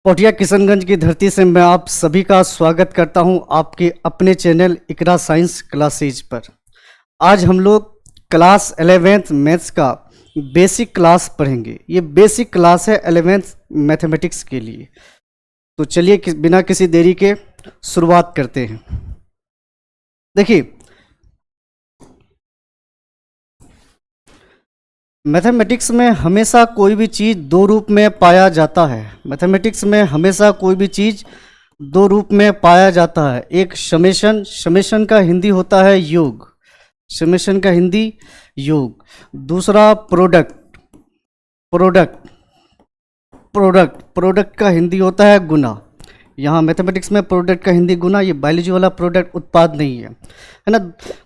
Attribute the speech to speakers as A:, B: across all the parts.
A: पटिया किशनगंज की धरती से मैं आप सभी का स्वागत करता हूं आपके अपने चैनल इकरा साइंस क्लासेज पर। आज हम लोग क्लास 11th मैथ्स का बेसिक क्लास पढ़ेंगे। ये बेसिक क्लास है 11th मैथमेटिक्स के लिए। तो चलिए बिना किसी देरी के शुरुआत करते हैं। देखिए, मैथमेटिक्स में हमेशा कोई भी चीज़ दो रूप में पाया जाता है। मैथमेटिक्स में हमेशा कोई भी चीज़ दो रूप में पाया जाता है। एक समेशन, समेशन का हिंदी होता है योग, समेशन का हिंदी योग। दूसरा प्रोडक्ट, प्रोडक्ट प्रोडक्ट प्रोडक्ट का हिंदी होता है गुना। यहाँ मैथमेटिक्स में प्रोडक्ट का हिंदी गुना, ये बायोलॉजी वाला प्रोडक्ट उत्पाद नहीं है, है ना।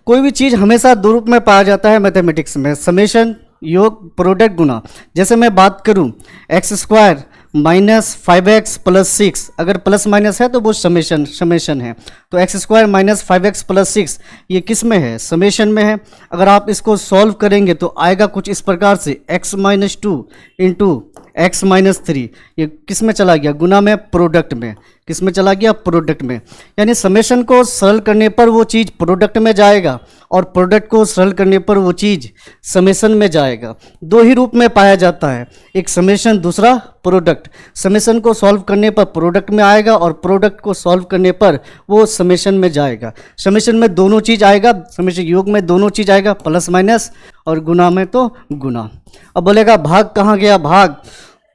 A: कोई भी चीज़ हमेशा दो रूप में पाया जाता है मैथमेटिक्स में, समेशन योग प्रोडक्ट गुना। जैसे मैं बात करूं x² माइनस 5x प्लस 6, अगर प्लस माइनस है तो वो समेशन है। तो x² माइनस 5x प्लस 6 ये किस में है? समेशन में है। अगर आप इसको सॉल्व करेंगे तो आएगा कुछ इस प्रकार से x minus 2 into x minus 3। ये किस में चला गया? गुना में, प्रोडक्ट में। किस में चला गया? प्रोडक्ट में। यानी समेशन को सरल करने पर वो चीज़ प्रोडक्ट में जाएगा और प्रोडक्ट को सरल करने पर वो चीज़ समेशन में जाएगा। दो ही रूप में पाया जाता है, एक समेशन, दूसरा प्रोडक्ट। समेशन को सॉल्व करने पर प्रोडक्ट में आएगा और प्रोडक्ट को सॉल्व करने पर वो समेशन में जाएगा। समेशन में दोनों चीज़ आएगा, समेशन योग में दोनों चीज़ आएगा, प्लस माइनस, और गुना में तो गुना। अब बोलेगा भाग कहाँ गया? भाग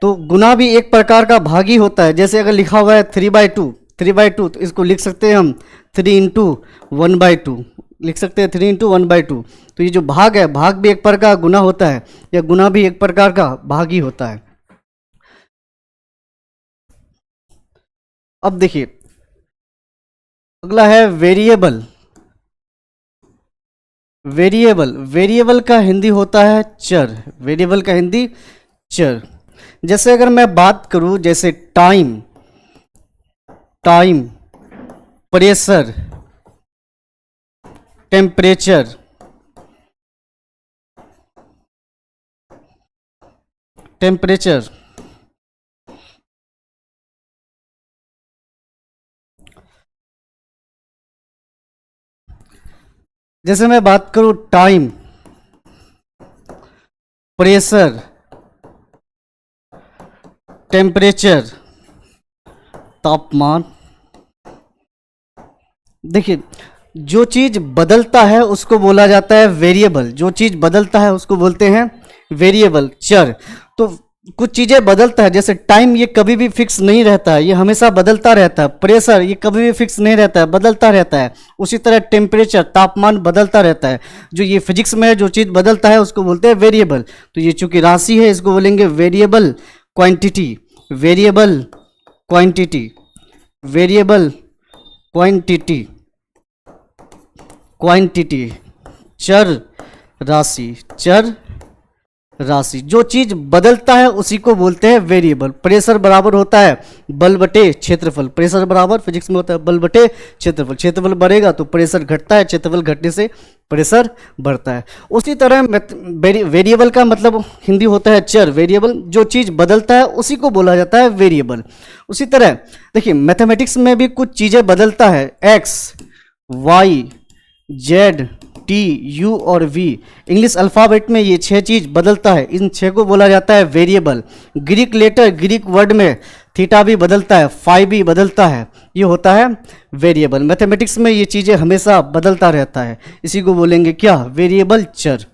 A: तो गुना भी एक प्रकार का भाग ही होता है। जैसे अगर लिखा हुआ है 3/2 तो इसको लिख सकते हैं हम 3 इंटू 1/2, लिख सकते हैं 3 इंटू 1/2। तो ये जो भाग है, भाग भी एक प्रकार का गुना होता है, या गुना भी एक प्रकार का भाग ही होता है। अब देखिए, अगला है वेरिएबल। वेरिएबल का हिंदी होता है चर। वेरिएबल का हिंदी चर। जैसे अगर मैं बात करूं, जैसे टाइम, प्रेशर, टेम्परेचर, जैसे मैं बात करूं टाइम, प्रेशर, टेम्परेचर, तापमान। देखिए, जो चीज़ बदलता है उसको बोला जाता है वेरिएबल। जो चीज़ बदलता है उसको बोलते हैं वेरिएबल, चर। तो कुछ चीज़ें बदलता है, जैसे टाइम ये कभी भी फिक्स नहीं रहता है, ये हमेशा बदलता रहता है। प्रेशर ये कभी भी फिक्स नहीं रहता है, बदलता रहता है। उसी तरह टेम्परेचर, तापमान बदलता रहता है। जो ये फिजिक्स में है, जो चीज़ बदलता है उसको बोलते हैं वेरिएबल। तो ये चूंकि राशि है, इसको बोलेंगे variable quantity, variable quantity, variable quantity, quantity, चर राशि, चर राशि। जो चीज बदलता है उसी को बोलते हैं वेरिएबल। प्रेशर बराबर होता है बल बटे क्षेत्रफल। प्रेशर बराबर फिजिक्स में होता है बल बटे क्षेत्रफल। क्षेत्रफल बढ़ेगा तो प्रेशर घटता है, क्षेत्रफल घटने से प्रेशर बढ़ता है। उसी तरह वेरिएबल का मतलब हिंदी होता है चर। वेरिएबल जो चीज़ बदलता है उसी को बोला जाता है वेरिएबल। उसी तरह देखिए, मैथमेटिक्स में भी कुछ चीज़ें बदलता है, x, y, z, t, u और वी। इंग्लिश अल्फ़ाबेट में ये 6 चीज़ बदलता है, इन 6 को बोला जाता है variable. Greek letter, Greek word में थीटा भी बदलता है, फाई भी बदलता है, ये होता है वेरिएबल। मैथमेटिक्स में ये चीज़ें हमेशा बदलता रहता है, इसी को बोलेंगे क्या? वेरिएबल, चर।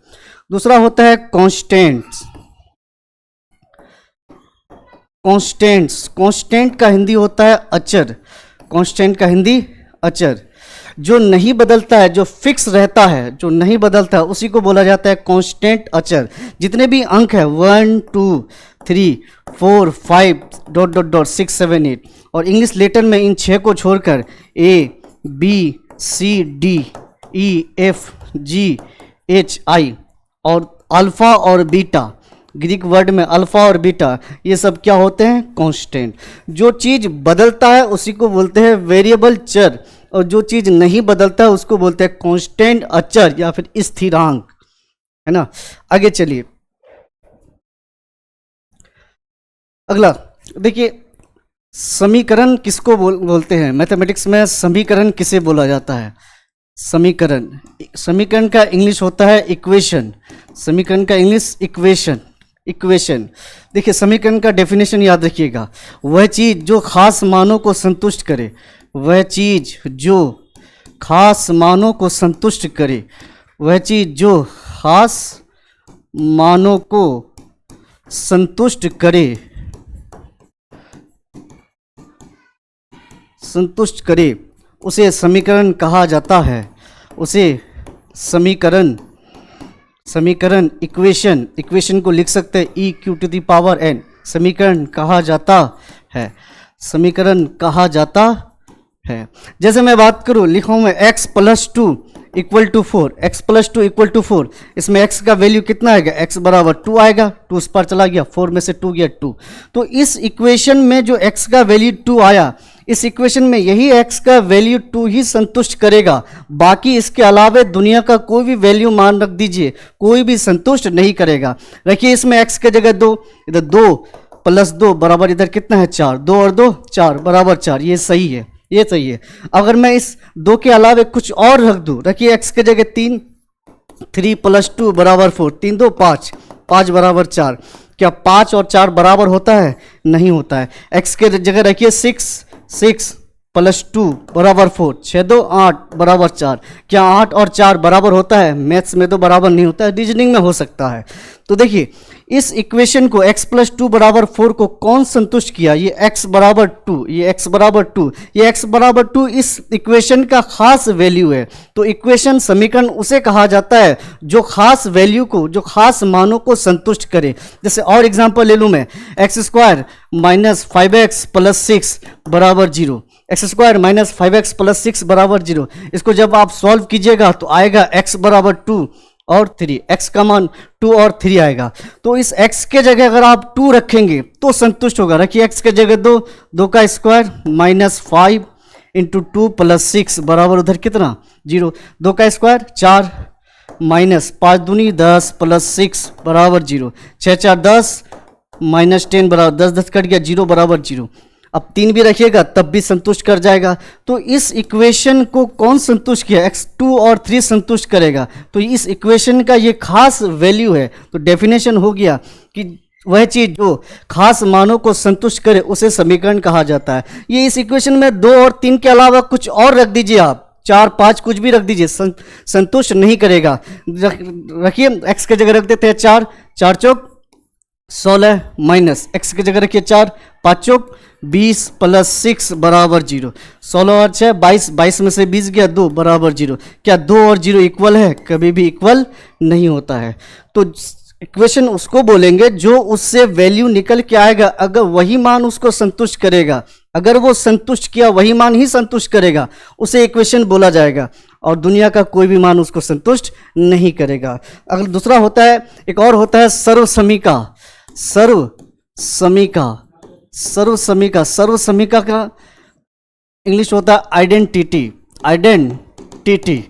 A: दूसरा होता है कॉन्स्टेंट्स। कॉन्स्टेंट का हिंदी होता है अचर। कॉन्स्टेंट का हिंदी अचर। जो नहीं बदलता है, जो फिक्स रहता है, जो नहीं बदलता है, उसी को बोला जाता है कांस्टेंट अचर। जितने भी अंक है 1 2 3 4 5 डॉट डॉट डॉट 6 7 8, और इंग्लिश लेटर में इन 6 को छोड़कर A B C D E F G H I और अल्फा और बीटा, ग्रीक वर्ड में अल्फा और बीटा, ये सब क्या होते हैं? कांस्टेंट। जो चीज़ बदलता है उसी को बोलते हैं वेरिएबल, चर, और जो चीज़ नहीं बदलता है उसको बोलते हैं कांस्टेंट अचर या फिर स्थिरांक, है ना। आगे चलिए, अगला देखिए, समीकरण किसको बोलते हैं? मैथमेटिक्स में समीकरण किसे बोला जाता है? समीकरण, समीकरण का इंग्लिश होता है इक्वेशन। समीकरण का इंग्लिश इक्वेशन। इक्वेशन देखिए, समीकरण का डेफिनेशन याद रखिएगा, वह चीज़ जो खास मानों को संतुष्ट करे, वह चीज़ जो खास मानों को संतुष्ट करे, वह चीज़ जो खास मानों को संतुष्ट करे, संतुष्ट करे, उसे समीकरण कहा जाता है। उसे समीकरण, समीकरण इक्वेशन, इक्वेशन को लिख सकते हैं e⁴n, समीकरण कहा जाता है। समीकरण कहा जाता है। जैसे मैं बात करूं, लिखूं मैं x + 2 = 4, x + 2 = 4, इसमें x का वैल्यू कितना आएगा? x बराबर 2 आएगा, 2 इस पर चला गया, 4 में से 2 गया 2। तो इस इक्वेशन में जो x का वैल्यू 2 आया, इस इक्वेशन में यही x का वैल्यू 2 ही संतुष्ट करेगा, बाकी इसके अलावा दुनिया का कोई भी वैल्यू मान रख दीजिए, कोई भी संतुष्ट नहीं करेगा। रखिए इसमें x की जगह 2, इधर 2 + 2 बराबर इधर कितना है? 4, 2 और 2 4 बराबर 4, ये सही है, ये सही है। अगर मैं इस 2 के अलावा कुछ और रख दूं, रखिए x की जगह 3, 3 + 2 बराबर 4, 3 2 5, 5 बराबर 4। क्या 5 और 4 बराबर होता है? नहीं होता है। x के जगह रखिए 6, 6 + 2 बराबर 4, 6 2 8 बराबर 4। क्या 8 और 4 बराबर होता है? मैथ्स में तो बराबर नहीं होता है, रीजनिंग में हो सकता है। तो देखिए इस इक्वेशन को x + 2 बराबर 4 को कौन संतुष्ट किया? ये x बराबर 2, ये x बराबर 2, ये x बराबर 2 इस इक्वेशन का खास वैल्यू है। तो इक्वेशन, समीकरण उसे कहा जाता है जो खास वैल्यू को, जो खास मानों को संतुष्ट करे। जैसे और एग्जांपल ले लूँ मैं, x² - 5x + 6 बराबर 0, x² - 5x + 6 बराबर 0। इसको जब आप सॉल्व कीजिएगा तो आएगा x बराबर 2 और 3, x का मान 2 और 3 आएगा। तो इस x के जगह अगर आप 2 रखेंगे तो संतुष्ट होगा। रखिए x के जगह 2, 2 का स्क्वायर - 5 × 2 + 6 बराबर उधर कितना? 0, 2 का स्क्वायर 4 - 5 दूनी 10 + 6 बराबर 0, 6 4 10 - 10 बराबर 10, 10 कट गया, 0 बराबर 0। अब 3 भी रखिएगा तब भी संतुष्ट कर जाएगा। तो इस इक्वेशन को कौन संतुष्ट किया? x2 और 3 संतुष्ट करेगा। तो इस इक्वेशन का ये खास वैल्यू है। तो डेफिनेशन हो गया कि वह चीज़ जो खास मानों को संतुष्ट करे उसे समीकरण कहा जाता है। ये इस इक्वेशन में 2 और 3 के अलावा कुछ और रख दीजिए, आप 4 5 कुछ भी रख दीजिए, संतुष्ट नहीं करेगा। रखिए x की जगह रख देते हैं 4, 4 चौक 16 माइनस x की जगह रखिए 4, 5 चौक 20 + 6 बराबर 0, 16 और 6 22, 22 में से 20 गया 2 बराबर 0। क्या 2 और 0 इक्वल है? कभी भी इक्वल नहीं होता है। तो इक्वेशन उसको बोलेंगे जो उससे वैल्यू निकल के आएगा, अगर वही मान उसको संतुष्ट करेगा, अगर वो संतुष्ट किया वही मान ही संतुष्ट करेगा, उसे इक्वेशन बोला जाएगा। और दुनिया का कोई भी मान उसको संतुष्ट नहीं करेगा। अगर दूसरा होता है, एक और होता है सर्वसमीका। सर्वसमीका, सर्वसमीका, सर्वसमीका का इंग्लिश होता है आइडेंटिटी। आइडेंटिटी,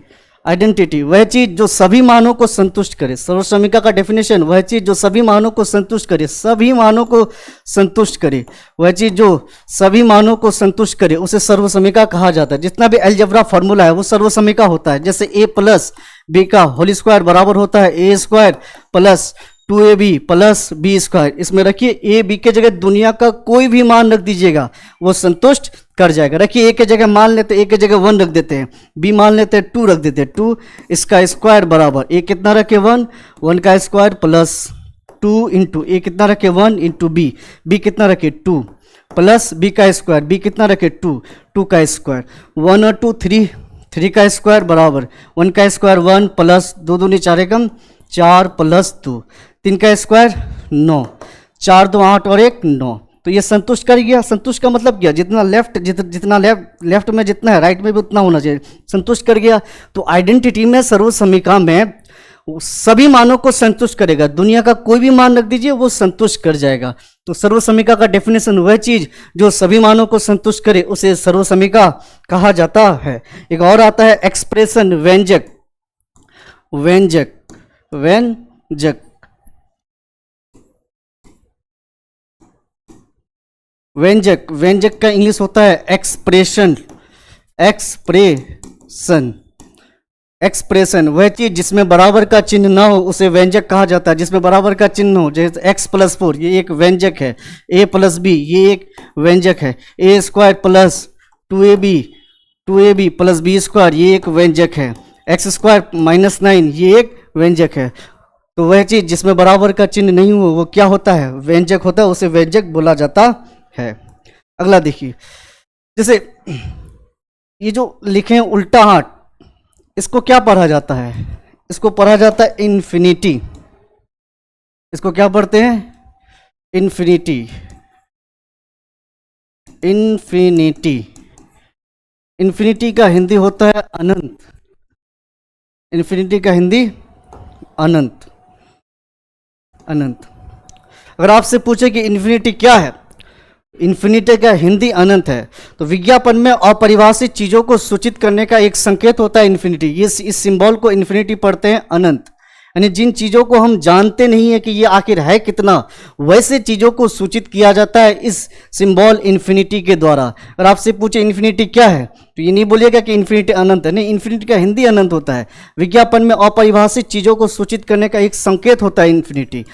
A: आइडेंटिटी वह चीज जो सभी मानों को संतुष्ट करे। सर्वसमीका का डेफिनेशन, वह चीज जो सभी मानों को संतुष्ट करे, सभी मानों को संतुष्ट करे, वह चीज जो सभी मानों को संतुष्ट करे उसे सर्वसमीका कहा जाता है। जितना भी अलजेब्रा फॉर्मूला है वो सर्वसमीका होता है। जैसे a + b का होल स्क्वायर बराबर होता है a² + 2ab + b²। इसमें रखिए a b के जगह दुनिया का कोई भी मान रख दीजिएगा, वो संतुष्ट कर जाएगा। रखिए a के जगह मान लेते, a के जगह 1 रख देते हैं, b मान लेते हैं 2 रख देते हैं, 2 इसका स्क्वायर बराबर a कितना रखे 1, 1 का स्क्वायर + 2 × a कितना रखे 1 × b, b कितना रखे 2 + b का स्क्वायर, b कितना रखे 2, 2 का स्क्वायर, 1 और 2 3, 3 का स्क्वायर बराबर 1 का स्क्वायर 1 + 2 दूनी 4 एकम 4 + 2, 3 का स्क्वायर 9, 4 2 8 और 1 9। तो ये संतुष्ट कर गया। संतुष्ट का मतलब क्या? जितना लेफ्ट में जितना है राइट में भी उतना होना चाहिए, संतुष्ट कर गया। तो आइडेंटिटी में, सर्वसमीका में सभी मानों को संतुष्ट करेगा, दुनिया का कोई भी मान रख दीजिए वो संतुष्ट कर जाएगा। तो सर्वसमीका का डेफिनेशन, वह चीज जो सभी मानों को संतुष्ट करे उसे सर्वसमीका कहा जाता है। एक और आता है एक्सप्रेशन, व्यंजक। व्यंजक, व्यंजक व्यंजक, व्यंजक का इंग्लिश होता है एक्सप्रेशन, एक्सप्रेशन, एक्सप्रेशन। वह चीज जिसमें बराबर का चिन्ह ना हो उसे व्यंजक कहा जाता है। जिसमें बराबर का चिन्ह हो, जैसे x+4 ये एक व्यंजक है, a+b ये एक व्यंजक है, a² plus 2ab plus b² ये एक व्यंजक है, x² -9 ये एक व्यंजक है। तो वह चीज जिसमें बराबर का चिन्ह नहीं हो वो क्या होता है? व्यंजक होता है, उसे व्यंजक बोला जाता है। अगला देखिए, जैसे ये जो लिखे हैं उल्टा हाथ, इसको क्या पढ़ा जाता है? इसको पढ़ा जाता है इन्फिनिटी। इसको क्या पढ़ते हैं? Infinity, infinity. इन्फिनिटी का हिंदी होता है अनंत। इन्फिनिटी का हिंदी अनंत, अनंत। अगर आपसे पूछे कि इन्फिनिटी क्या है, इन्फिनिटी का हिंदी अनंत है। तो विज्ञापन में अपरिभाषित चीजों को सूचित करने का एक संकेत होता है इन्फिनिटी। ये इस सिंबल को इन्फिनिटी पढ़ते हैं अनंत, यानी जिन चीजों को हम जानते नहीं है कि ये आखिर है कितना, वैसे चीजों को सूचित किया जाता है इस सिंबल इन्फिनिटी के द्वारा। अगर आपसे पूछे इन्फिनिटी क्या है, तो ये नहीं बोलिएगा कि इन्फिनिटी अनंत है, नहीं, इन्फिनिटी का हिंदी अनंत होता है। विज्ञापन में अपरिभाषित चीजों को सूचित करने का एक संकेत होता है इन्फिनिटी।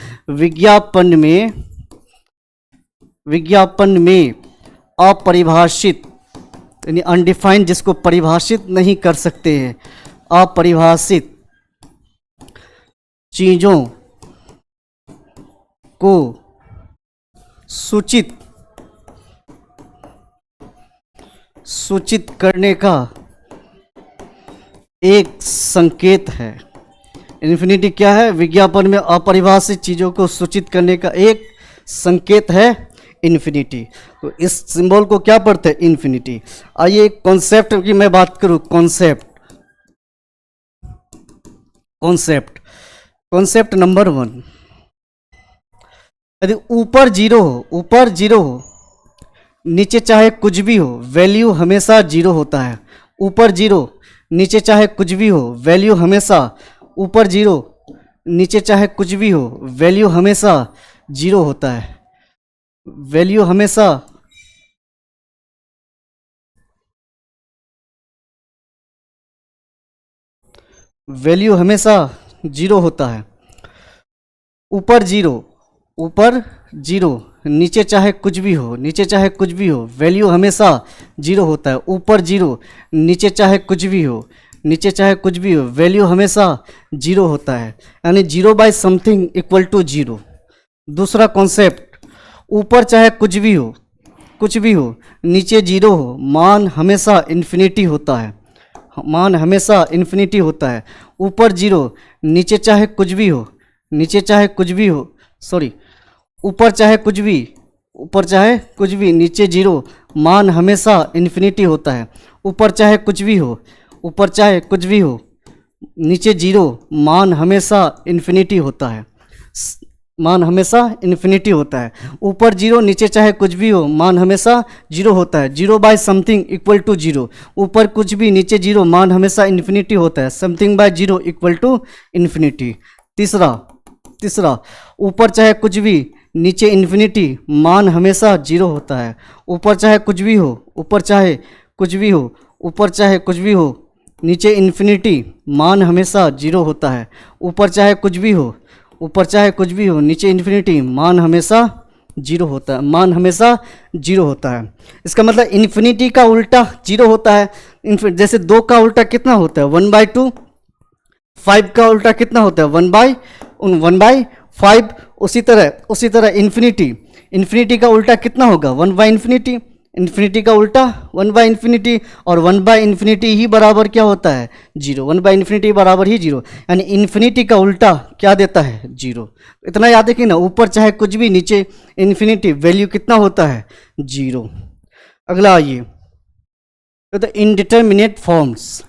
A: विज्ञापन में अपरिभाषित यानी अनडिफाइंड, जिसको परिभाषित नहीं कर सकते हैं, अपरिभाषित चीजों को सूचित करने का एक संकेत है। इन्फिनिटी क्या है? विज्ञापन में अपरिभाषित चीजों को सूचित करने का एक संकेत है इन्फिनिटी। तो इस सिंबल को क्या पढ़ते हैं? इन्फिनिटी। आइए कॉन्सेप्ट की मैं बात करूं, कॉन्सेप्ट नंबर 1, यदि ऊपर जीरो हो, नीचे चाहे कुछ भी हो, वैल्यू हमेशा जीरो होता है। ऊपर जीरो, नीचे चाहे कुछ भी हो, वैल्यू हमेशा, ऊपर जीरो, नीचे चाहे कुछ भी हो, वैल्यू हमेशा जीरो होता है। वैल्यू हमेशा जीरो होता है। ऊपर जीरो, नीचे चाहे कुछ भी हो, वैल्यू हमेशा जीरो होता है। ऊपर जीरो, नीचे चाहे कुछ भी हो, वैल्यू हमेशा जीरो होता है, यानी 0/समथिंग = 0। दूसरा कॉन्सेप्ट, ऊपर चाहे कुछ भी हो, नीचे जीरो हो, मान हमेशा इन्फिनिटी होता है, ऊपर जीरो, नीचे चाहे कुछ भी हो, ऊपर चाहे कुछ भी, नीचे जीरो, मान हमेशा इन्फिनिटी होता है। ऊपर चाहे कुछ भी हो, नीचे जीरो, मान हमेशा इन्फिनिटी होता है, ऊपर जीरो, नीचे चाहे कुछ भी हो, मान हमेशा जीरो होता है। 0/समथिंग = 0, ऊपर कुछ भी, नीचे जीरो, मान हमेशा इन्फिनिटी होता है। something/0 = infinity. तीसरा, ऊपर चाहे कुछ भी, नीचे इन्फिनिटी, मान हमेशा जीरो होता है। ऊपर चाहे कुछ भी हो, नीचे इन्फिनिटी, मान हमेशा जीरो होता है। ऊपर चाहे कुछ भी हो, नीचे इन्फिनिटी, मान हमेशा जीरो होता है। इसका मतलब इन्फिनिटी का उल्टा जीरो होता है। जैसे 2 का उल्टा कितना होता है? 1/2। 5 का उल्टा कितना होता है? 1/5। उसी तरह इन्फिनिटी का उल्टा कितना होगा? 1/∞। इन्फिनिटी का उल्टा 1/∞, और 1/∞ ही बराबर क्या होता है? 0। 1/∞ बराबर ही 0, यानी इन्फिनिटी का उल्टा क्या देता है? 0। इतना याद है कि ना, ऊपर चाहे कुछ भी, नीचे इन्फिनिटी, वैल्यू कितना होता है? 0। अगला आइए, तो इनडिटरमिनेट फॉर्म्स,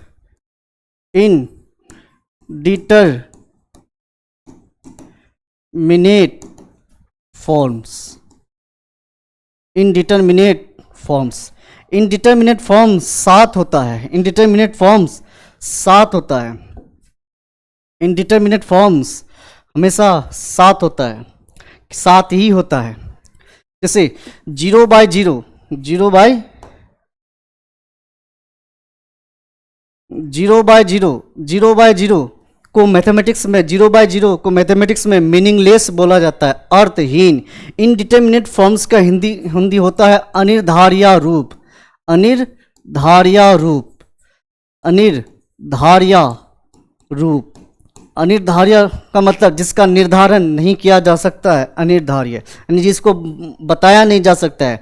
A: इनडिटरमिनेट फॉर्म्स 7 होता है। इनडिटरमिनेट फॉर्म्स हमेशा 7 होता है, 7 ही होता है। जैसे 0/0, 0/0 को मैथमेटिक्स में 0/0 को मैथमेटिक्स में मीनिंगलेस बोला जाता है, अर्थहीन। इनडिटर्मिनेट फॉर्म्स का हिंदी होता है अनिर्धारिया रूप, अनिर्धारिया रूप, अनिर्धारिया रूप। अनिर्धार्य का मतलब जिसका निर्धारण नहीं किया जा सकता है, अनिर्धार्य यानी जिसको बताया नहीं जा सकता है,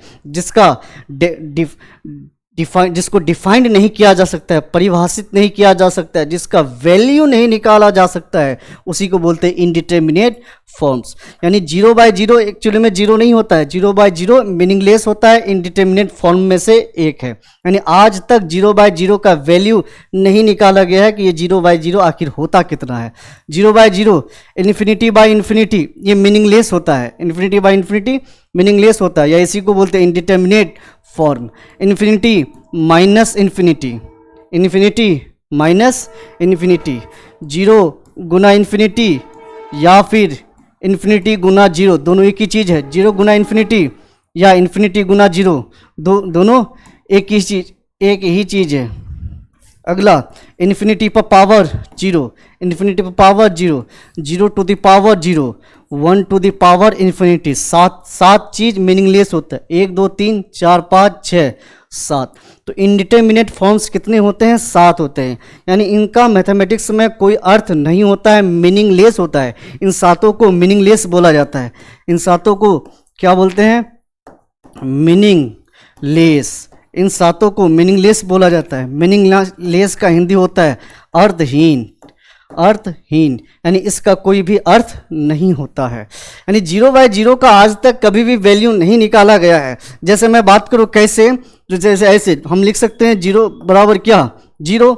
A: जिसको डिफाइंड नहीं किया जा सकता है, परिभाषित नहीं किया जा सकता है, जिसका वैल्यू नहीं निकाला जा सकता है, उसी को बोलते हैं इनडिटर्मिनेट फॉर्म्स। यानी 0/0 एक्चुअली में 0 नहीं होता है, 0/0 मीनिंगलेस होता है, इनडिटर्मिनेट फॉर्म में से एक है। यानी आज तक 0/0 का वैल्यू नहीं निकाला गया है कि ये 0/0 आखिर होता कितना है। 0/0 इन्फिनिटी ये मीनिंगलेस होता है, इन्फिनिटी मीनिंगलेस होता है, या इसी को बोलते हैं indeterminate form. Infinity minus infinity, 0 गुना इन्फिनिटी या फिर इन्फिनिटी गुना 0, दोनों एक ही चीज़ है। 0 गुना इन्फिनिटी या इन्फिनिटी गुना 0 दोनों एक ही चीज़ है। अगला इन्फिनिटी पर power 0, 0 to the power 0, 1 to the power infinity. सात चीज मीनिंगलेस होता है, 1 2 3 4 5 6 7। तो इनडिटर्मिनेट फॉर्म्स कितने होते हैं? 7 होते हैं। यानी इनका मैथमेटिक्स में कोई अर्थ नहीं होता है, मीनिंगलेस होता है। इन सातों को मीनिंगलेस बोला जाता है। इन सातों को क्या बोलते हैं? मीनिंगलेस। इन सातों को मीनिंगलेस बोला जाता है। मीनिंगलेस का हिंदी होता है अर्थहीन, अर्थहीन यानी इसका कोई भी अर्थ नहीं होता है। यानी 0/0 का आज तक कभी भी वैल्यू नहीं निकाला गया है। जैसे मैं बात करूँ कैसे, तो जैसे ऐसे हम लिख सकते हैं 0 बराबर क्या? 0।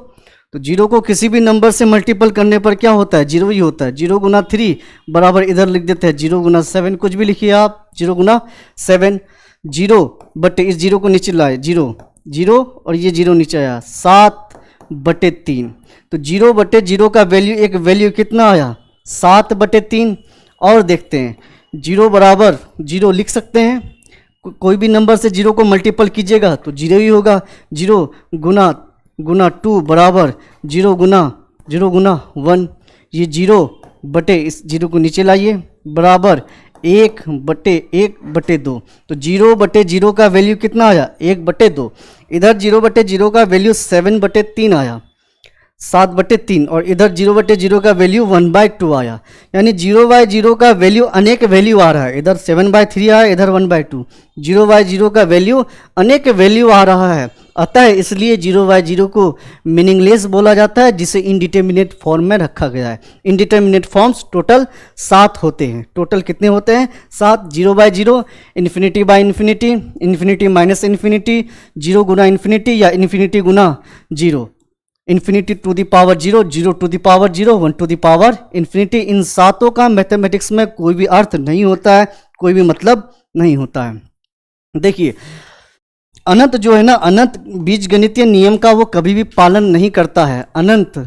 A: तो 0 को किसी भी नंबर से मल्टीपल करने पर क्या होता है? 0 ही होता है। 0 गुना 3 बराबर इधर लिख देते हैं 0 गुना 7, कुछ भी लिखिए आप, 0 गुना 7। 0 बटे इस 0 को नीचे लाए, 0 और ये 0 नीचे आया, 7/3। तो 0/0 का वैल्यू, एक वैल्यू कितना आया? 7/3। और देखते हैं 0 बराबर 0 लिख सकते हैं, कोई भी नंबर से 0 को मल्टीपल कीजिएगा तो 0 ही होगा। 0 गुना 2 बराबर 0 गुना 1। ये 0 बटे इस 0 को नीचे लाइए बराबर 1/2। तो 0/0 का वैल्यू कितना आया? 1/2। इधर 0/0 का वैल्यू 7/3 आया, 7/3। और इधर 0/0 का वैल्यू 1/2 आया। यानी 0/0 का वैल्यू अनेक वैल्यू आ रहा है। इधर 7/3 आया, इधर 1/2। 0/0 का वैल्यू अनेक वैल्यू आ रहा है। अतः इसलिए 0/0 को मीनिंगलेस बोला जाता है, जिसे इनडिटर्मिनेट फॉर्म में रखा गया है। इनडिटर्मिनेट फॉर्म्स टोटल 7 होते हैं। टोटल कितने होते हैं? 7। 0/0, इन्फिनिटी इन्फिनिटी माइनस इन्फिनिटी, 0 गुना इन्फिनिटी या इन्फिनिटी गुना 0, infinity to the power 0, 0 to the power 0, 1 to the power infinity. इन सातों का मैथमेटिक्स में कोई भी अर्थ नहीं होता है, कोई भी मतलब नहीं होता है। देखिए अनंत जो है ना, अनंत बीजगणितीय नियम का वो कभी भी पालन नहीं करता है। अनंत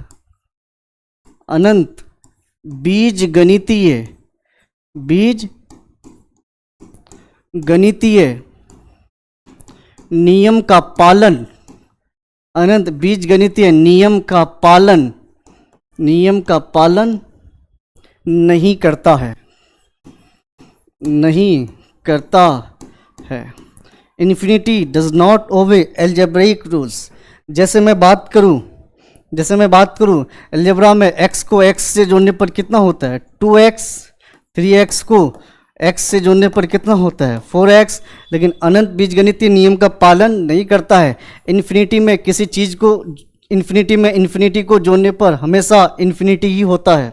A: बीजगणितीय नियम का पालन, अनंत बीजगणितीय नियम का पालन नहीं करता है। Infinity does not obey algebraic rules. जैसे मैं बात करूं एल्जेब्रा में x को x से जोड़ने पर कितना होता है? 2x। 3x को x से जोड़ने पर कितना होता है? 4x। लेकिन अनंत बीजगणितीय नियम का पालन नहीं करता है। इन्फिनिटी में इन्फिनिटी को जोड़ने पर हमेशा इन्फिनिटी ही होता है।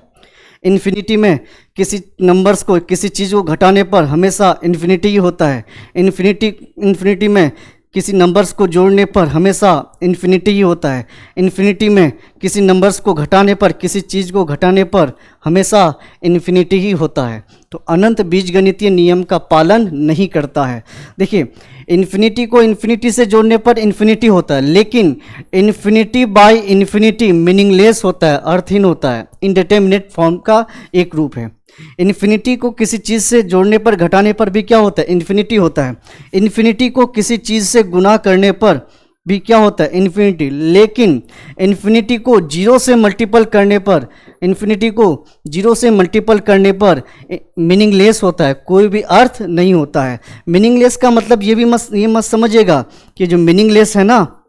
A: इन्फिनिटी में किसी नंबर्स को, किसी चीज़ को घटाने पर हमेशा इन्फिनिटी ही होता है। इन्फिनिटी में किसी नंबर्स को जोड़ने पर हमेशा इन्फिनिटी ही होता है। इन्फिनिटी में किसी नंबर्स को घटाने पर, किसी चीज़ को घटाने पर हमेशा इन्फिनिटी ही होता है। तो अनंत बीजगणितीय नियम का पालन नहीं करता है। देखिए इन्फिनिटी को इन्फिनिटी से जोड़ने पर इन्फिनिटी होता है, लेकिन इन्फिनिटी बाय इन्फिनिटी मीनिंगलेस होता है, अर्थहीन होता है, इनडिटर्मिनेट फॉर्म का एक रूप है। इन्फिनिटी को किसी चीज़ से जोड़ने पर घटाने पर भी क्या होता है, इन्फिनिटी होता है। इन्फिनिटी को किसी चीज़ से गुना करने पर भी क्या होता है, इन्फिनिटी। लेकिन इन्फिनिटी को जीरो से मल्टीपल करने पर, इन्फिनिटी को जीरो से मल्टीपल करने पर मीनिंगलेस होता है, कोई भी अर्थ नहीं होता है। मीनिंगलेस का मतलब ये मत समझिएगा कि जो मीनिंगलेस है ना,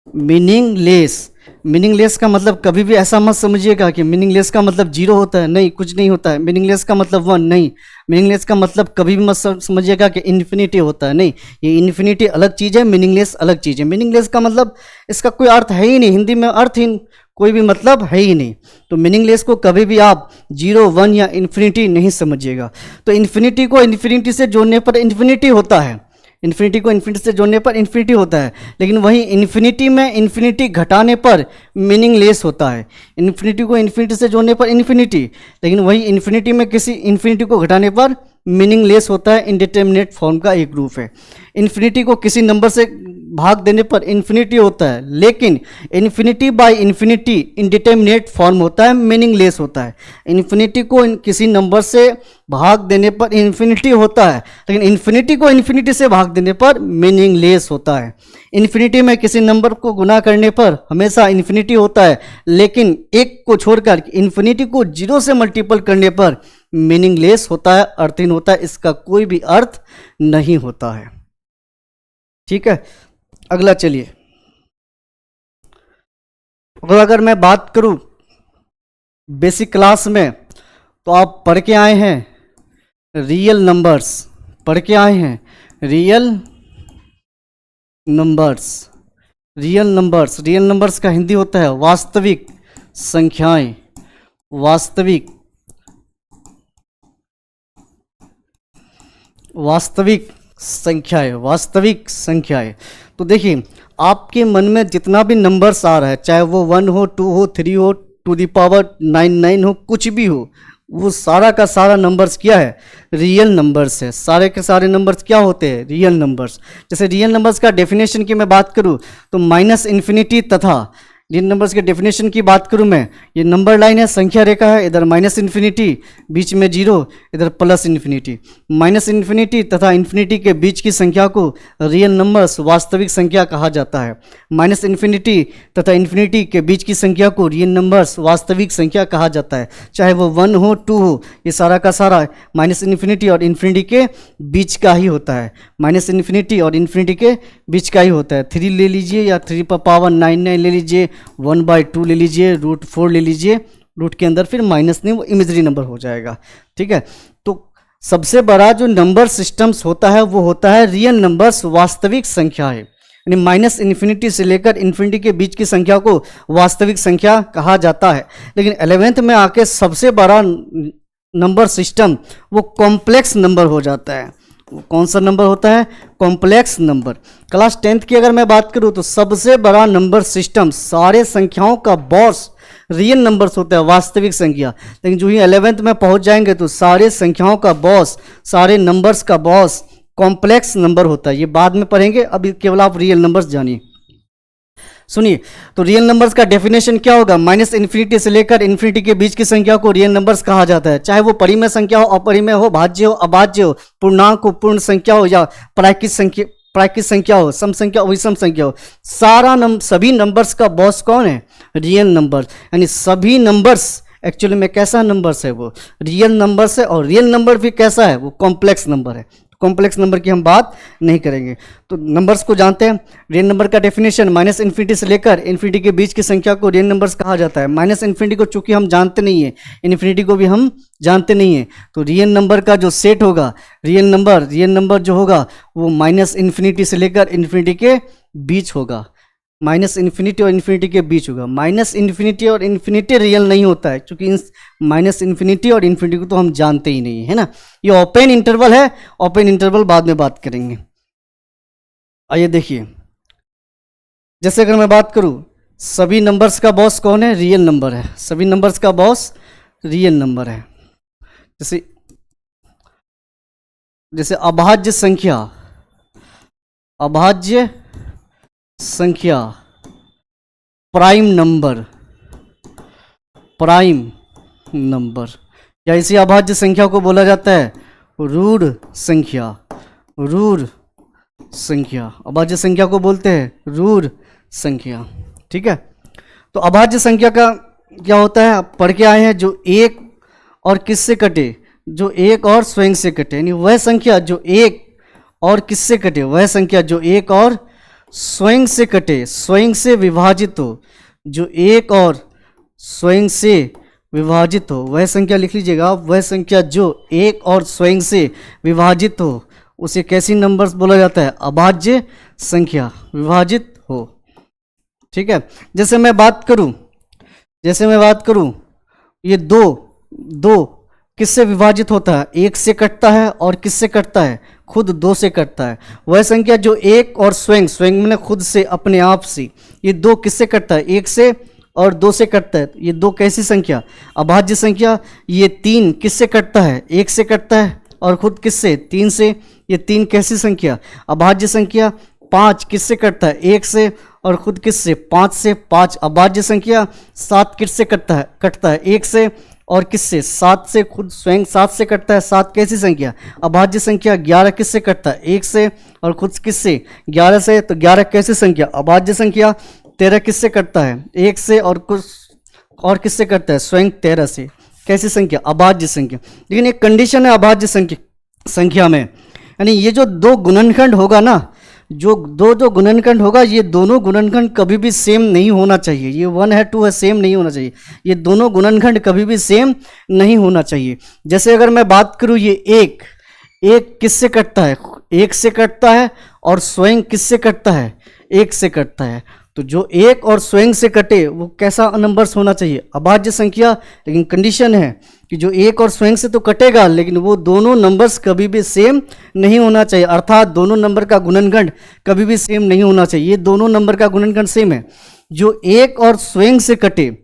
A: मीनिंगलेस का मतलब कभी भी ऐसा मत समझिएगा कि मीनिंगलेस का मतलब जीरो होता है, नहीं, कुछ नहीं होता है। मीनिंगलेस का मतलब वन, नहीं। मीनिंगलेस का मतलब कभी भी मत समझिएगा कि इन्फिनिटी होता है, नहीं। ये इन्फिनिटी अलग चीज़ है, मीनिंगलेस अलग चीज़ है। मीनिंगलेस का मतलब इसका कोई अर्थ है ही नहीं, हिंदी में अर्थहीन कोई भी मतलब है ही नहीं। तो मीनिंगलेस को कभी भी आप जीरो, वन या इन्फिनिटी नहीं समझिएगा। तो इन्फिनिटी को इन्फिनिटी से जोड़ने पर इन्फिनिटी होता है, इन्फिनिटी को इन्फिनिटी से जोड़ने पर इन्फिनिटी होता है। लेकिन वहीं इन्फिनिटी में इन्फिनिटी घटाने पर मीनिंगलेस होता है। इन्फिनिटी को इन्फिनिटी से जोड़ने पर इन्फिनिटी, लेकिन वहीं इन्फिनिटी में किसी इन्फिनिटी को घटाने पर मीनिंगलेस होता है। इंडिटरमिनेट फॉर्म का एक रूप है। इन्फिनिटी को किसी नंबर से भाग देने पर इन्फिनिटी होता है, लेकिन infinity by infinity indeterminate form होता है, मीनिंगलेस होता है। इन्फिनिटी को किसी नंबर से भाग देने पर इन्फिनिटी होता है, लेकिन इन्फिनिटी को इन्फिनिटी से भाग देने पर मीनिंगलेस होता है। इन्फिनिटी में किसी नंबर को गुना करने पर हमेशा इन्फिनिटी होता है, लेकिन एक को छोड़कर इन्फिनिटी को जीरो से मल्टीपल करने पर मीनिंगलेस होता है, अर्थहीन होता है, इसका कोई भी अर्थ नहीं होता है। ठीक है, अगला चलिए। अगर मैं बात करूं बेसिक क्लास में, तो आप पढ़ के आए हैं रियल नंबर्स, पढ़ के आए हैं रियल नंबर्स। रियल नंबर्स का हिंदी होता है वास्तविक संख्याएं, वास्तविक संख्याएं। तो देखिए, आपके मन में जितना भी नंबर्स आ रहा है, चाहे वो 1 हो, 2 हो, 3 हो, टू द पावर 9 हो, कुछ भी हो, वो सारा का सारा नंबर्स क्या है, रियल नंबर्स है। सारे के सारे नंबर्स क्या होते हैं, रियल नंबर्स। जैसे रियल नंबर्स का डेफिनेशन की मैं बात करूं तो माइनस इन्फिनिटी तथा, रियल नंबर्स के डेफिनेशन की बात करूं मैं, ये नंबर लाइन है, संख्या रेखा है, इधर माइनस इन्फिनिटी, बीच में जीरो, इधर प्लस इन्फिनिटी। माइनस इन्फिनिटी तथा इन्फिनिटी के बीच की संख्या को रियल नंबर्स, वास्तविक संख्या कहा जाता है। माइनस इन्फिनिटी तथा इन्फिनिटी के बीच की संख्या को रियल नंबर्स, वास्तविक संख्या कहा जाता है। चाहे वो 1 हो, 2 हो, ये सारा का सारा माइनस इन्फिनिटी और इन्फिनिटी के बीच का ही होता है। माइनस इन्फिनिटी और इन्फिनिटी के बीच का ही होता है। 3 ले लीजिए या 3 पर पावर 9 ले लीजिए, 1/2 ले लीजिए, √4 ले लीजिए, रूट के अंदर फिर माइनस नहीं, वो इमेजरी नंबर हो जाएगा। ठीक है, तो सबसे बड़ा जो नंबर सिस्टम्स होता है वो होता है रियल नंबर्स, वास्तविक संख्या है। यानी माइनस इन्फिनिटी से लेकर इन्फिनिटी के बीच की संख्या को वास्तविक संख्या कहा जाता है। लेकिन 11th में आके सबसे बड़ा नंबर सिस्टम वो कॉम्प्लेक्स नंबर हो जाता है। कौन सा नंबर होता है, कॉम्प्लेक्स नंबर। क्लास 10th की अगर मैं बात करूं तो सबसे बड़ा नंबर सिस्टम, सारे संख्याओं का बॉस रियल नंबर्स होता है, वास्तविक संख्या। लेकिन जो ही 11th में पहुंच जाएंगे तो सारे संख्याओं का बॉस, सारे नंबर्स का बॉस कॉम्प्लेक्स नंबर होता है। ये बाद में पढ़ेंगे, अभी केवल आप रियल नंबर्स जानिए। सुनिए, तो रियल नंबर्स का डेफिनेशन क्या होगा, माइनस इन्फिनिटी से लेकर इन्फिनिटी के बीच की संख्या को रियल नंबर्स कहा जाता है। चाहे वो परिमेय संख्या हो, अपरिमेय हो, भाज्य हो, अभाज्य हो, पूर्णांक हो, पूर्ण संख्या हो, या प्राकृत संख्या हो, सम संख्या हो, विषम संख्या हो, सभी नंबर्स का बॉस कौन है, रियल नंबर। यानी सभी नंबर्स एक्चुअली में कैसा नंबर्स है, वो रियल नंबर्स है। और रियल नंबर भी कैसा है, वो कॉम्प्लेक्स नंबर है। कॉम्प्लेक्स नंबर की हम बात नहीं करेंगे। तो नंबर्स को जानते हैं। रियल नंबर का डेफिनेशन, माइनस इन्फिनिटी से लेकर इन्फिनिटी के बीच की संख्या को रियल नंबर्स कहा जाता है। माइनस इन्फिनिटी को चूंकि हम जानते नहीं है, इन्फिनिटी को भी हम जानते नहीं है, तो रियल नंबर का जो सेट होगा, रियल नंबर जो होगा वो माइनस इन्फिनिटी से लेकर इन्फिनिटी के बीच होगा। माइनस इन्फिनिटी और इन्फिनिटी के बीच होगा। माइनस इन्फिनिटी और इन्फिनिटी रियल नहीं होता है, क्योंकि माइनस इन्फिनिटी और इन्फिनिटी को तो हम जानते ही नहीं है ना। ये ओपन इंटरवल है, ओपन इंटरवल बाद में बात करेंगे। आइए देखिए, जैसे अगर मैं बात करूं, सभी नंबर्स का बॉस कौन है, रियल नंबर है। सभी नंबर्स का बॉस रियल नंबर है। जैसे अभाज्य संख्या, प्राइम नंबर, या इसी अभाज्य संख्या को बोला जाता है रूढ़ संख्या। रूढ़ संख्या, अभाज्य संख्या को बोलते हैं रूढ़ संख्या। ठीक है, तो अभाज्य संख्या का क्या होता है आप पढ़ के आए हैं, जो एक और किससे कटे, जो एक और स्वयं से कटे, यानी वह संख्या जो एक और किससे कटे, वह संख्या जो एक और स्वयं से कटे, स्वयं से विभाजित हो, जो एक और स्वयं से विभाजित हो, वह संख्या लिख लीजिएगा आप, वह संख्या जो एक और स्वयं से विभाजित हो उसे कैसी नंबर्स बोला जाता है, अभाज्य संख्या, विभाजित हो। ठीक है, जैसे मैं बात करूं ये दो किससे विभाजित होता है, एक से कटता है, और किससे कटता है, खुद दो से कटता है। वह संख्या जो एक और स्वयं मैंने खुद से, अपने आप से, ये दो किससे कटता है, एक से और दो से कटता है। ये दो कैसी संख्या, अभाज्य संख्या। ये तीन किससे कटता है, एक से कटता है, और खुद किससे, तीन से। ये तीन कैसी संख्या, अभाज्य संख्या। पाँच किससे कटता है, एक से, और खुद किससे, पाँच से। पाँच अभाज्य संख्या। सात किससे कटता है, एक से, और किससे, सात से, खुद स्वयं सात से कटता है। सात कैसी संख्या, अभाज्य संख्या। 11 किससे कटता है, एक से, और खुद किससे, 11 से। तो 11 कैसी संख्या, अभाज्य संख्या। 13 किससे कटता है, एक से, और कुछ और किससे कटता है, स्वयं 13 से। कैसी संख्या, अभाज्य संख्या। लेकिन एक कंडीशन है अभाज्य संख्या में, यानी ये जो दो गुणनखंड होगा ना, जो गुणनखंड होगा, ये दोनों गुणनखंड कभी भी सेम नहीं होना चाहिए। ये 1 है 2 है, सेम नहीं होना चाहिए। ये दोनों गुणनखंड कभी भी सेम नहीं होना चाहिए। जैसे अगर मैं बात करूँ, ये एक किससे कटता है, एक से कटता है, और स्वयं किससे कटता है, एक से कटता है। तो जो एक और स्वयं से कटे वो कैसा नंबर्स होना चाहिए, अभाज्य संख्या। लेकिन कंडीशन है कि जो एक और स्वयं से तो कटेगा, लेकिन वो दोनों नंबर्स कभी भी सेम नहीं होना चाहिए, अर्थात दोनों नंबर का गुणनखंड कभी भी सेम नहीं होना चाहिए। ये दोनों नंबर का गुणनखंड सेम है। जो एक और स्वयं से कटे,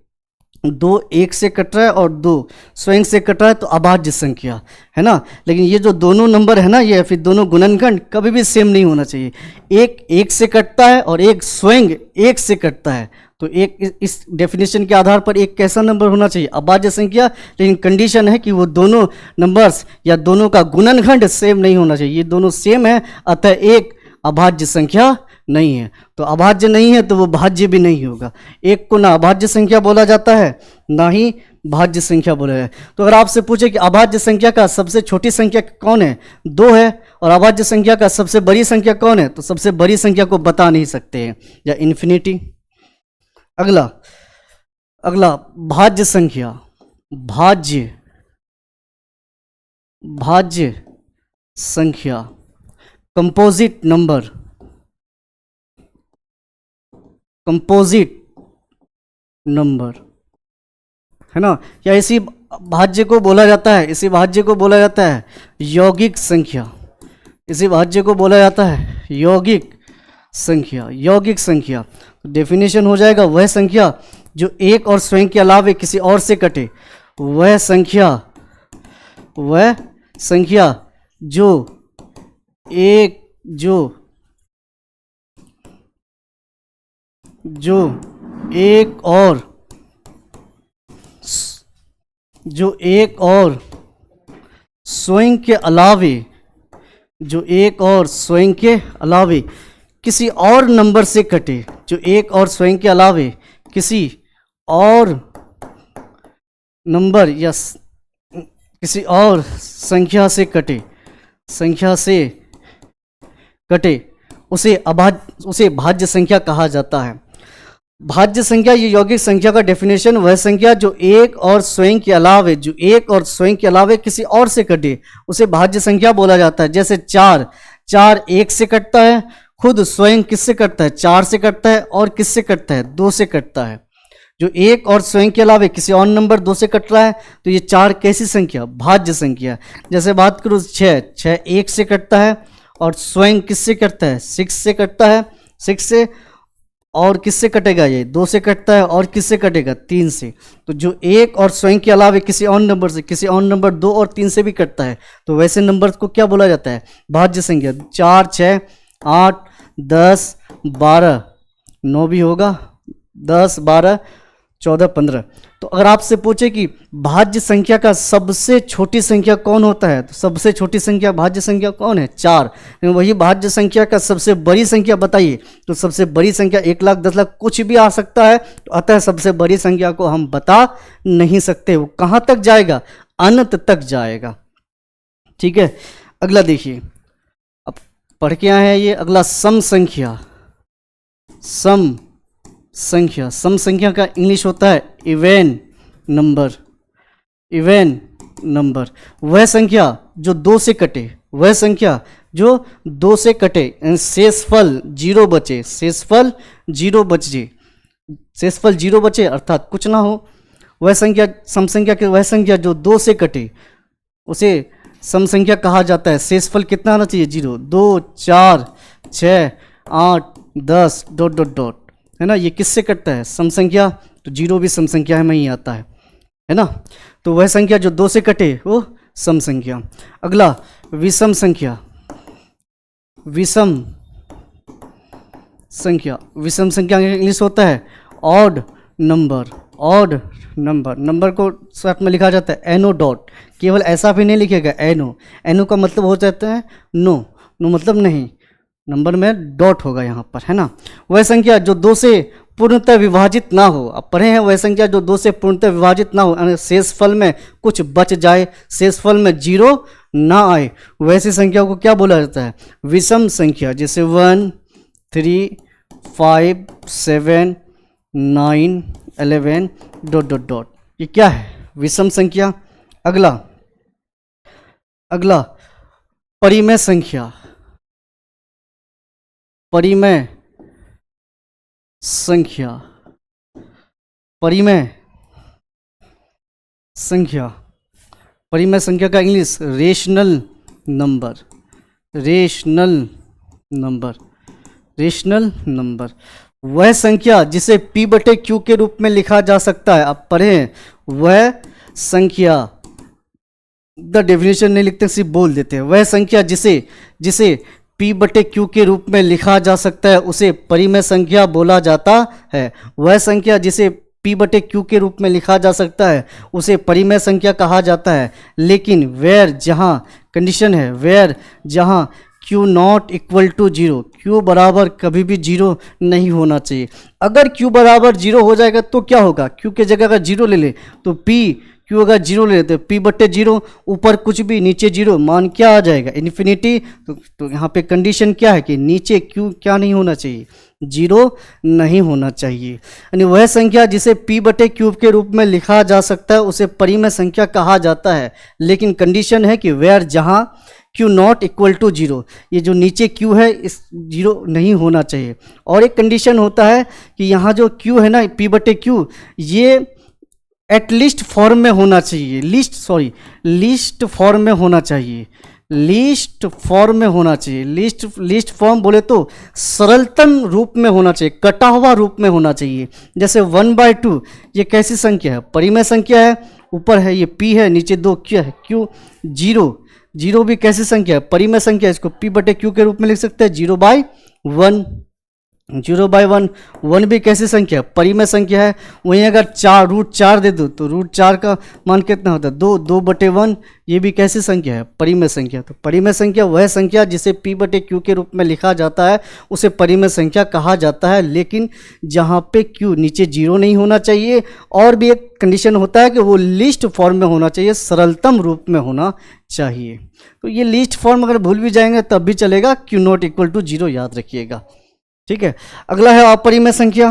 A: दो एक से कट रहा है और दो स्वयं से कट रहा है, तो अभाज्य संख्या है ना। लेकिन ये जो दोनों नंबर है ना, ये फिर दोनों गुणनखंड कभी भी सेम नहीं होना चाहिए। एक से कटता है और एक स्वयं एक से कटता है, तो एक इस डेफिनेशन के आधार पर एक कैसा नंबर होना चाहिए, अभाज्य संख्या। लेकिन कंडीशन है कि वो दोनों नंबर्स या दोनों का गुणनखंड सेम नहीं होना चाहिए। ये दोनों सेम है, अतः एक अभाज्य संख्या नहीं है। तो अभाज्य नहीं है तो वो भाज्य भी नहीं होगा। एक को ना अभाज्य संख्या बोला जाता है, ना ही भाज्य संख्या बोला जाता है। तो अगर आपसे पूछे कि अभाज्य संख्या का सबसे छोटी संख्या कौन है, 2 है, और अभाज्य संख्या का सबसे बड़ी संख्या कौन है, तो सबसे बड़ी संख्या को बता नहीं सकते हैं, या इन्फिनिटी। अगला भाज्य संख्या। भाज्य संख्या, कंपोजिट नंबर है ना। या इसी भाज्य को बोला जाता है, यौगिक संख्या। इसी भाज्य को बोला जाता है यौगिक संख्या। डेफिनेशन हो जाएगा, वह संख्या जो एक और स्वयं के अलावे किसी और से कटे, वह संख्या जो एक और स्वयं के अलावे किसी और नंबर से कटे, जो एक और स्वयं के अलावे किसी और नंबर या किसी और संख्या से कटे, उसे भाज्य संख्या कहा जाता है। भाज्य संख्या, ये यौगिक संख्या का डेफिनेशन, वह संख्या जो एक और स्वयं के अलावे किसी और से कटे, उसे भाज्य संख्या बोला जाता है। जैसे 4 एक से कटता है, खुद स्वयं किससे कटता है, 4 से कटता है, और किससे कटता है, 2 से कटता है। जो एक और स्वयं के अलावे किसी और नंबर 2 से कट रहा है, तो ये 4 कैसी संख्या, भाज्य संख्या। जैसे बात करूँ 6 एक से कटता है, और स्वयं किससे कटता है, 6 से कटता है, 6 से, और किससे कटेगा, ये 2 से कटता है, और किससे कटेगा, 3 से। तो जो एक और स्वयं के अलावे किसी और नंबर 2 और 3 से भी कटता है, तो वैसे नंबर को क्या बोला जाता है, भाज्य संख्या। 4 6 8 10 12, 9 भी होगा, 10 12 14, 15। तो अगर आपसे पूछे कि भाज्य संख्या का सबसे छोटी संख्या कौन होता है, तो सबसे छोटी संख्या भाज्य संख्या कौन है? 4। वही भाज्य संख्या का सबसे बड़ी संख्या बताइए, तो सबसे बड़ी संख्या 1 लाख, 10 लाख, कुछ भी आ सकता है। तो अतः सबसे बड़ी संख्या को हम बता नहीं सकते। वो कहाँ तक जाएगा? अनंत तक जाएगा। ठीक है, अगला देखिए, अब पढ़ के आए हैं ये अगला, सम संख्या। सम संख्या, सम संख्या का इंग्लिश होता है इवेन नंबर। इवेन नंबर, वह संख्या जो 2 से कटे, वह संख्या जो 2 से कटे, शेषफल 0 बचे, शेषफल 0 बचे, शेषफल 0 बचे अर्थात कुछ ना हो, वह संख्या सम संख्या की, वह संख्या जो 2 से कटे उसे सम संख्या कहा जाता है। शेषफल कितना आना चाहिए? 0। 2, 4, 6, 8, 10 ... है ना, ये किससे कटता है? सम संख्या। तो 0 भी सम संख्या में ही आता है ना। तो वह संख्या जो 2 से कटे वो सम संख्या। अगला, विषम संख्या। विषम संख्या, विषम संख्या का इंग्लिश होता है odd number. Odd number, number को शॉर्ट में लिखा जाता है एनो डॉट। केवल ऐसा भी नहीं लिखेगा एनो, एनो का मतलब हो जाता है नो, नो मतलब नहीं, नंबर में डॉट होगा यहाँ पर, है ना। वह संख्या जो 2 से पूर्णतः विभाजित ना हो, अब पढ़े हैं, वह संख्या जो 2 से पूर्णतः विभाजित ना हो, शेषफल में कुछ बच जाए, शेषफल में 0 ना आए, वैसी संख्या को क्या बोला जाता है? विषम संख्या। जैसे 1, 3, 5, 7, 9, 11 ... ये क्या है? विषम संख्या। अगला, अगला परिमेय संख्या। परिमेय संख्या, परिमेय संख्या, परिमेय संख्या का English rational number. Rational number, rational number, वह संख्या जिसे p/q के रूप में लिखा जा सकता है। अब पढ़ें, वह संख्या, द डेफिनेशन नहीं लिखते, सिर्फ बोल देते हैं। वह संख्या जिसे p/q के रूप में लिखा जा सकता है उसे परिमेय संख्या बोला जाता है। वह संख्या जिसे p/q के रूप में लिखा जा सकता है उसे परिमेय संख्या कहा जाता है। लेकिन वेयर, जहाँ कंडीशन है, वेयर जहाँ q not equal to 0, q बराबर कभी भी 0 नहीं होना चाहिए। अगर q बराबर 0 हो जाएगा तो क्या होगा? q के जगह अगर 0 ले ले तो q अगर 0 ले लेते, p/0, ऊपर कुछ भी नीचे 0, मान क्या आ जाएगा? इन्फिनिटी। तो यहाँ पे कंडीशन क्या है कि नीचे q क्या नहीं होना चाहिए? 0 नहीं होना चाहिए। यानी वह संख्या जिसे p/q के रूप में लिखा जा सकता है उसे परिमेय संख्या कहा जाता है। लेकिन कंडीशन है कि वेयर, जहाँ q नॉट इक्वल टू 0, ये जो नीचे q है इस 0 नहीं होना चाहिए। और एक कंडीशन होता है कि यहाँ जो q है ना, p/q, ये एटलीस्ट फॉर्म में होना चाहिए, लीस्ट फॉर्म में होना चाहिए, लीस्ट फॉर्म में होना चाहिए। लीस्ट फॉर्म बोले तो सरलतम रूप में होना चाहिए, कटा हुआ रूप में होना चाहिए। जैसे 1/2, ये कैसी संख्या है? परिमेय संख्या है। ऊपर है ये p है, नीचे 2 क्या है? q। 0 भी कैसी संख्या है? परिमेय संख्या। इसको p/q के रूप में लिख सकते हैं 0/1। 0/1, 1 भी कैसी संख्या है? परिमेय संख्या है। वहीं अगर √4 दे दो तो √4 का मान कितना होता है? 2/1। ये भी कैसी संख्या है? परिमेय संख्या। तो परिमेय संख्या वह संख्या जिसे p/q के रूप में लिखा जाता है उसे परिमेय संख्या कहा जाता है। लेकिन जहाँ पे q नीचे 0 नहीं होना चाहिए, और भी एक कंडीशन होता है कि वो लिस्ट फॉर्म में होना चाहिए, सरलतम रूप में होना चाहिए। तो ये लिस्ट फॉर्म अगर भूल भी जाएंगे तब भी चलेगा, q नॉट इक्वल टू 0 याद रखिएगा। ठीक है, अगला है अपरिमेय संख्या।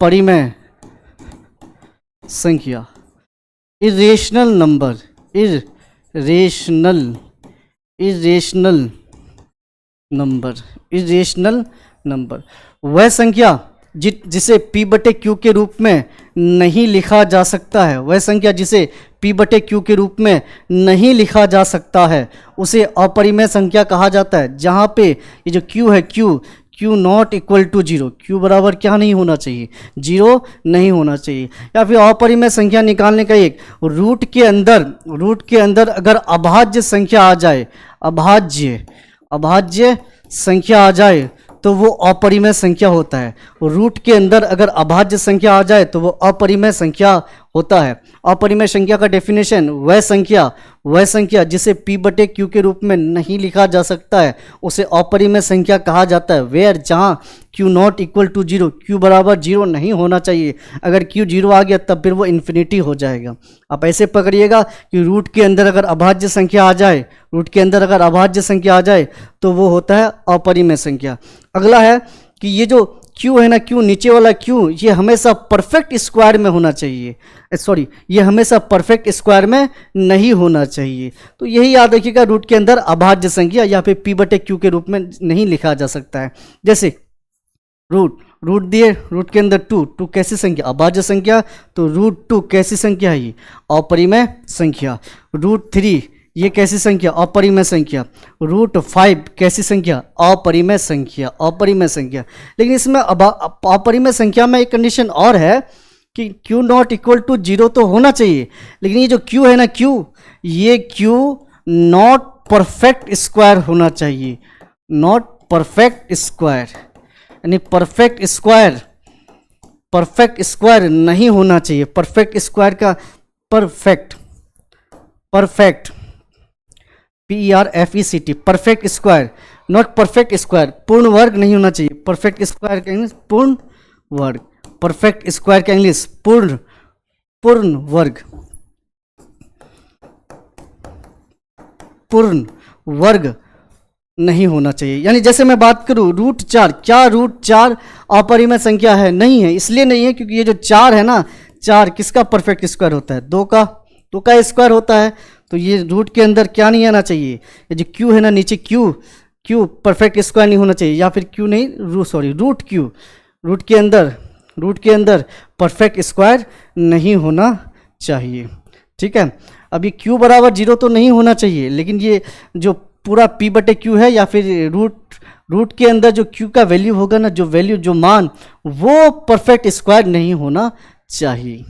A: अपरिमेय संख्या, इरेशनल नंबर। इरेशनल नंबर, वह संख्या जिसे p/q के रूप में नहीं लिखा जा सकता है। वह संख्या जिसे p/q के रूप में नहीं लिखा जा सकता है उसे अपरिमेय संख्या कहा जाता है। जहाँ पे ये जो q है, q not equal to 0, q बराबर क्या नहीं होना चाहिए? 0 नहीं होना चाहिए। या फिर अपरिमेय संख्या निकालने का एक, रूट के अंदर अगर अभाज्य संख्या आ जाए, अभाज्य संख्या आ जाए तो वो अपरिमेय संख्या होता है। रूट के अंदर अगर अभाज्य संख्या आ जाए तो वो अपरिमेय संख्या होता है। अपरिमेय संख्या का डेफिनेशन, वह संख्या जिसे p बटे q के रूप में नहीं लिखा जा सकता है उसे अपरिमेय संख्या कहा जाता है। वेयर, जहाँ q not equal to 0, q बराबर 0 नहीं होना चाहिए। अगर q 0 आ गया तब फिर वो इन्फिनिटी हो जाएगा। आप ऐसे पकड़िएगा कि रूट के अंदर अगर अभाज्य संख्या आ जाए, तो वो होता है अपरिमेय संख्या। अगला है कि ये जो q है ना, q नीचे वाला q, ये हमेशा परफेक्ट स्क्वायर में होना चाहिए। ये हमेशा परफेक्ट स्क्वायर में नहीं होना चाहिए। तो यही याद रखिएगा, रूट के अंदर अभाज्य संख्या या फिर p बटे q के रूप में नहीं लिखा जा सकता है। जैसे रूट दिए, रूट के अंदर 2 कैसी संख्या? अभाज्य संख्या। तो रूट 2 कैसी संख्या है? ये अपरिमेय संख्या। रूट 3 ये कैसी संख्या? अपरिमेय संख्या। रूट 5 कैसी संख्या? अपरिमेय संख्या। लेकिन इसमें अपरिमेय संख्या में एक कंडीशन और है कि q नॉट इक्वल टू 0 तो होना चाहिए, लेकिन ये जो q है ना, ये q नॉट परफेक्ट स्क्वायर होना चाहिए। नॉट परफेक्ट स्क्वायर, यानी परफेक्ट स्क्वायर नहीं होना चाहिए। परफेक्ट स्क्वायर का perfect PERFECT, perfect square, not perfect square. पूर्ण वर्ग नहीं होना चाहिए। परफेक्ट स्क्वायर का इंग्लिश पूर्ण वर्ग। परफेक्ट स्क्वायर का इंग्लिश पूर्ण वर्ग। पूर्ण वर्ग नहीं होना चाहिए। यानी जैसे मैं बात करूं रूट 4, क्या रूट 4 अपरिमेय संख्या है? नहीं है। इसलिए नहीं है क्योंकि ये जो 4 है ना, 4 किसका परफेक्ट स्क्वायर होता है? 2 का स्क्वायर होता है। तो ये रूट के अंदर क्या नहीं आना चाहिए? ये जो q है ना, नीचे q परफेक्ट स्क्वायर नहीं होना चाहिए, या फिर q नहीं, रूट q, रूट के अंदर परफेक्ट स्क्वायर नहीं होना चाहिए। ठीक है। अब ये q बराबर 0 तो नहीं होना चाहिए, लेकिन ये जो पूरा p बटे q है, या फिर रूट के अंदर जो q का वैल्यू होगा ना, जो मान, वो परफेक्ट स्क्वायर नहीं होना चाहिए।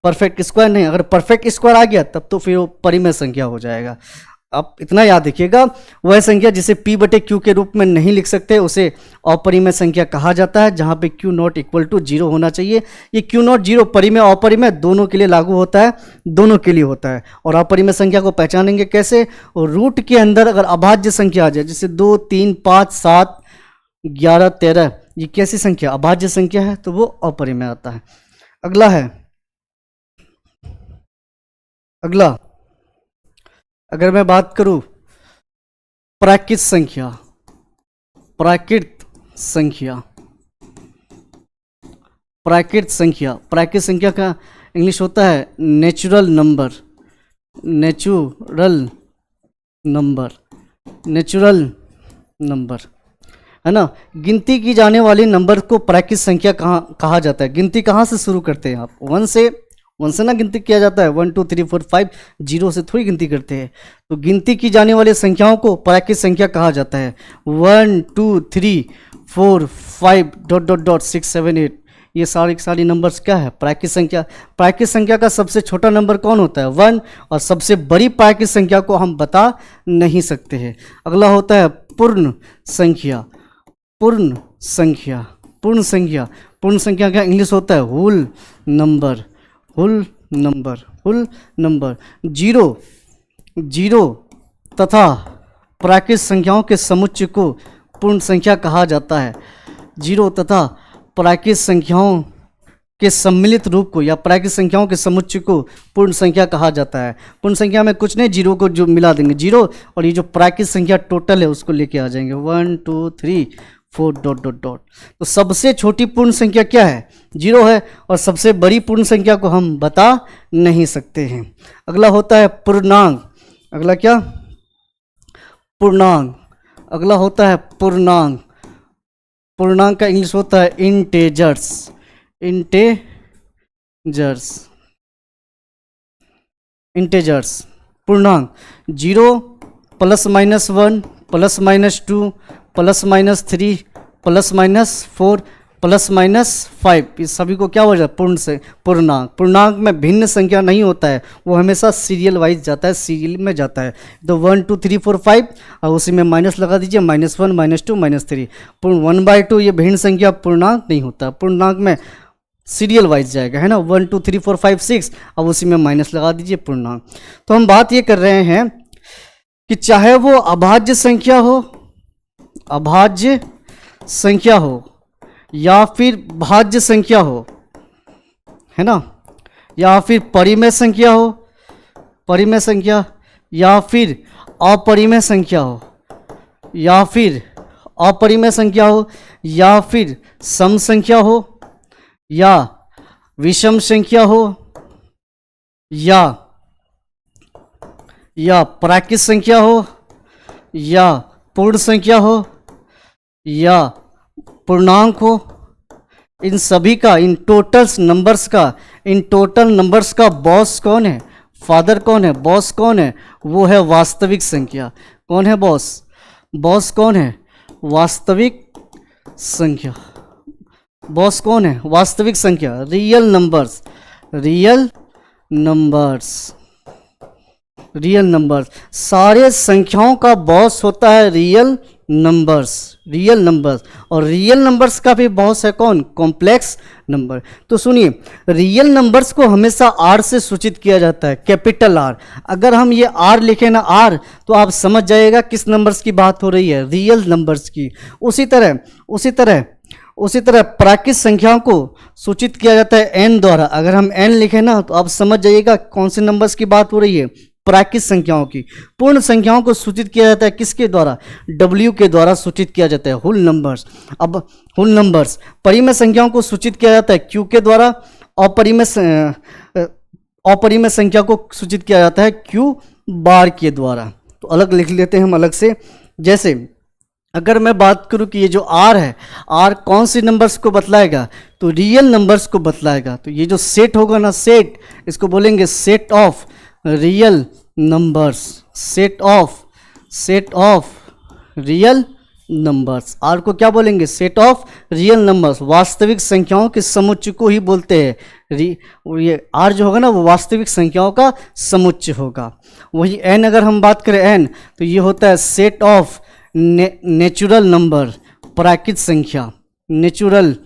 A: परफेक्ट स्क्वायर नहीं, अगर परफेक्ट स्क्वायर आ गया तब तो फिर वो परिमेय संख्या हो जाएगा। आप इतना याद रखिएगा, वह संख्या जिसे p बटे q के रूप में नहीं लिख सकते उसे अपरिमेय संख्या कहा जाता है, जहां पे q नॉट इक्वल टू 0 होना चाहिए। ये q नॉट 0 परिमेय अपरिमेय दोनों के लिए लागू होता है, दोनों के लिए होता है। और अपरिमेय संख्या को पहचानेंगे कैसे? और रूट के अंदर अगर अभाज्य संख्या आ जाए, जैसे 2, 3, 5, 7, 11, 13, ये कैसी संख्या? अभाज्य संख्या है, तो वो अपरिमेय आता है। अगला अगर मैं बात करूं प्राकृत संख्या का इंग्लिश होता है नेचुरल नंबर, है ना। गिनती की जाने वाली नंबर को प्राकृत संख्या कहा जाता है। गिनती कहाँ से शुरू करते हैं आप? 1 से ना गिनती किया जाता है। 1 2 3 4 5, 0 से थोड़ी गिनती करते हैं। तो गिनती की जाने वाली संख्याओं को प्राकृत संख्या कहा जाता है। 1 2 3 4 5 ... 6 7 8, ये सारी नंबर्स क्या है? प्राकृत संख्या। प्राकृत संख्या का सबसे छोटा नंबर कौन होता है? 1। और सबसे बड़ी प्राकृत संख्या को हम बता नहीं सकते हैं। अगला होता है पूर्ण संख्या का इंग्लिश होता है होल नंबर। जीरो तथा प्राकृत संख्याओं के समुच्चय को पूर्ण संख्या कहा जाता है। जीरो तथा प्राकृत संख्याओं के सम्मिलित रूप को या प्राकृत संख्याओं के समुच्चय को पूर्ण संख्या कहा जाता है। पूर्ण संख्या में कुछ नहीं, जीरो को जो मिला देंगे, जीरो और ये जो प्राकृत संख्या टोटल है उसको लेके आ जाएंगे 1 2 3 4 ... तो सबसे छोटी पूर्ण संख्या क्या है? 0 है। और सबसे बड़ी पूर्ण संख्या को हम बता नहीं सकते हैं। अगला होता है पूर्णांक। अगला क्या? पूर्णांक। अगला होता है पूर्णांक। पूर्णांक का इंग्लिश होता है इंटेजर्स। पूर्णांक 0 +-1 +-2 +-3 +-4 प्लस माइनस 5, इस सभी को क्या हो जाता है, पूर्ण से पूर्णांक। पूर्णांक में भिन्न संख्या नहीं होता है, वो हमेशा सीरियल वाइज जाता है, सीरियल में जाता है। तो 1 2 3 4 5 और उसी में माइनस लगा दीजिए, -1 -2 -3। पूर्ण 1/2 ये भिन्न संख्या पूर्णांक नहीं होता, पूर्णांक में सीरियल वाइज जाएगा, है ना। 1 2 3 4 5 6 अब उसी में माइनस लगा दीजिए, पूर्णांक। तो हम बात ये कर रहे हैं कि चाहे वो अभाज्य संख्या हो, अभाज्य संख्या हो या फिर भाज्य संख्या हो, है ना, या फिर परिमेय संख्या हो, परिमेय संख्या, या फिर अपरिमेय संख्या हो, या फिर अपरिमेय संख्या हो, या फिर सम संख्या हो, या विषम संख्या हो, या प्राकृत संख्या हो, या पूर्ण संख्या हो, या पूर्णांक हो, इन सभी का, इन टोटल नंबर्स का बॉस कौन है, फादर कौन है, बॉस कौन है, वो है वास्तविक संख्या। कौन है बॉस, बॉस कौन है, वास्तविक संख्या। बॉस कौन है, वास्तविक संख्या, real numbers, real numbers, real numbers. सारे संख्याओं का बॉस होता है रियल नंबर्स, रियल नंबर्स। और रियल नंबर्स का भी बॉस है कौन, कॉम्प्लेक्स नंबर। तो सुनिए, रियल नंबर्स को हमेशा आर से सूचित किया जाता है, कैपिटल आर। अगर हम ये आर लिखें ना, आर, तो आप समझ जाइएगा किस नंबर्स की बात हो रही है, रियल नंबर्स की। उसी तरह प्राकृत संख्याओं को सूचित किया जाता है एन द्वारा। अगर हम एन लिखें ना, तो आप समझ जाइएगा कौन से नंबर्स की बात हो रही है, प्राकृत संख्याओं की। पूर्ण संख्याओं को सूचित किया जाता है किसके द्वारा, डब्ल्यू के द्वारा सूचित किया जाता है, होल नंबर्स। अब होल नंबर्स, परिमेय संख्याओं को सूचित किया जाता है क्यू के द्वारा, अपरिमेय संख्या को सूचित किया जाता है क्यू बार के द्वारा। तो अलग लिख लेते हैं हम अलग से। जैसे अगर मैं बात करूं कि ये जो आर है, आर कौन सी नंबर्स को बतलाएगा, तो रियल नंबर्स को बतलाएगा। तो ये जो सेट होगा ना, सेट, इसको बोलेंगे set of real numbers, set of real numbers. R को क्या बोलेंगे, सेट ऑफ रियल नंबर्स, वास्तविक संख्याओं के समुच्चय को ही बोलते हैं। ये आर जो होगा ना, वो वास्तविक संख्याओं का समुच्चय होगा। वही एन, अगर हम बात करें एन, तो ये होता है सेट ऑफ नेचुरल नंबर, प्राकृत संख्या, नेचुरल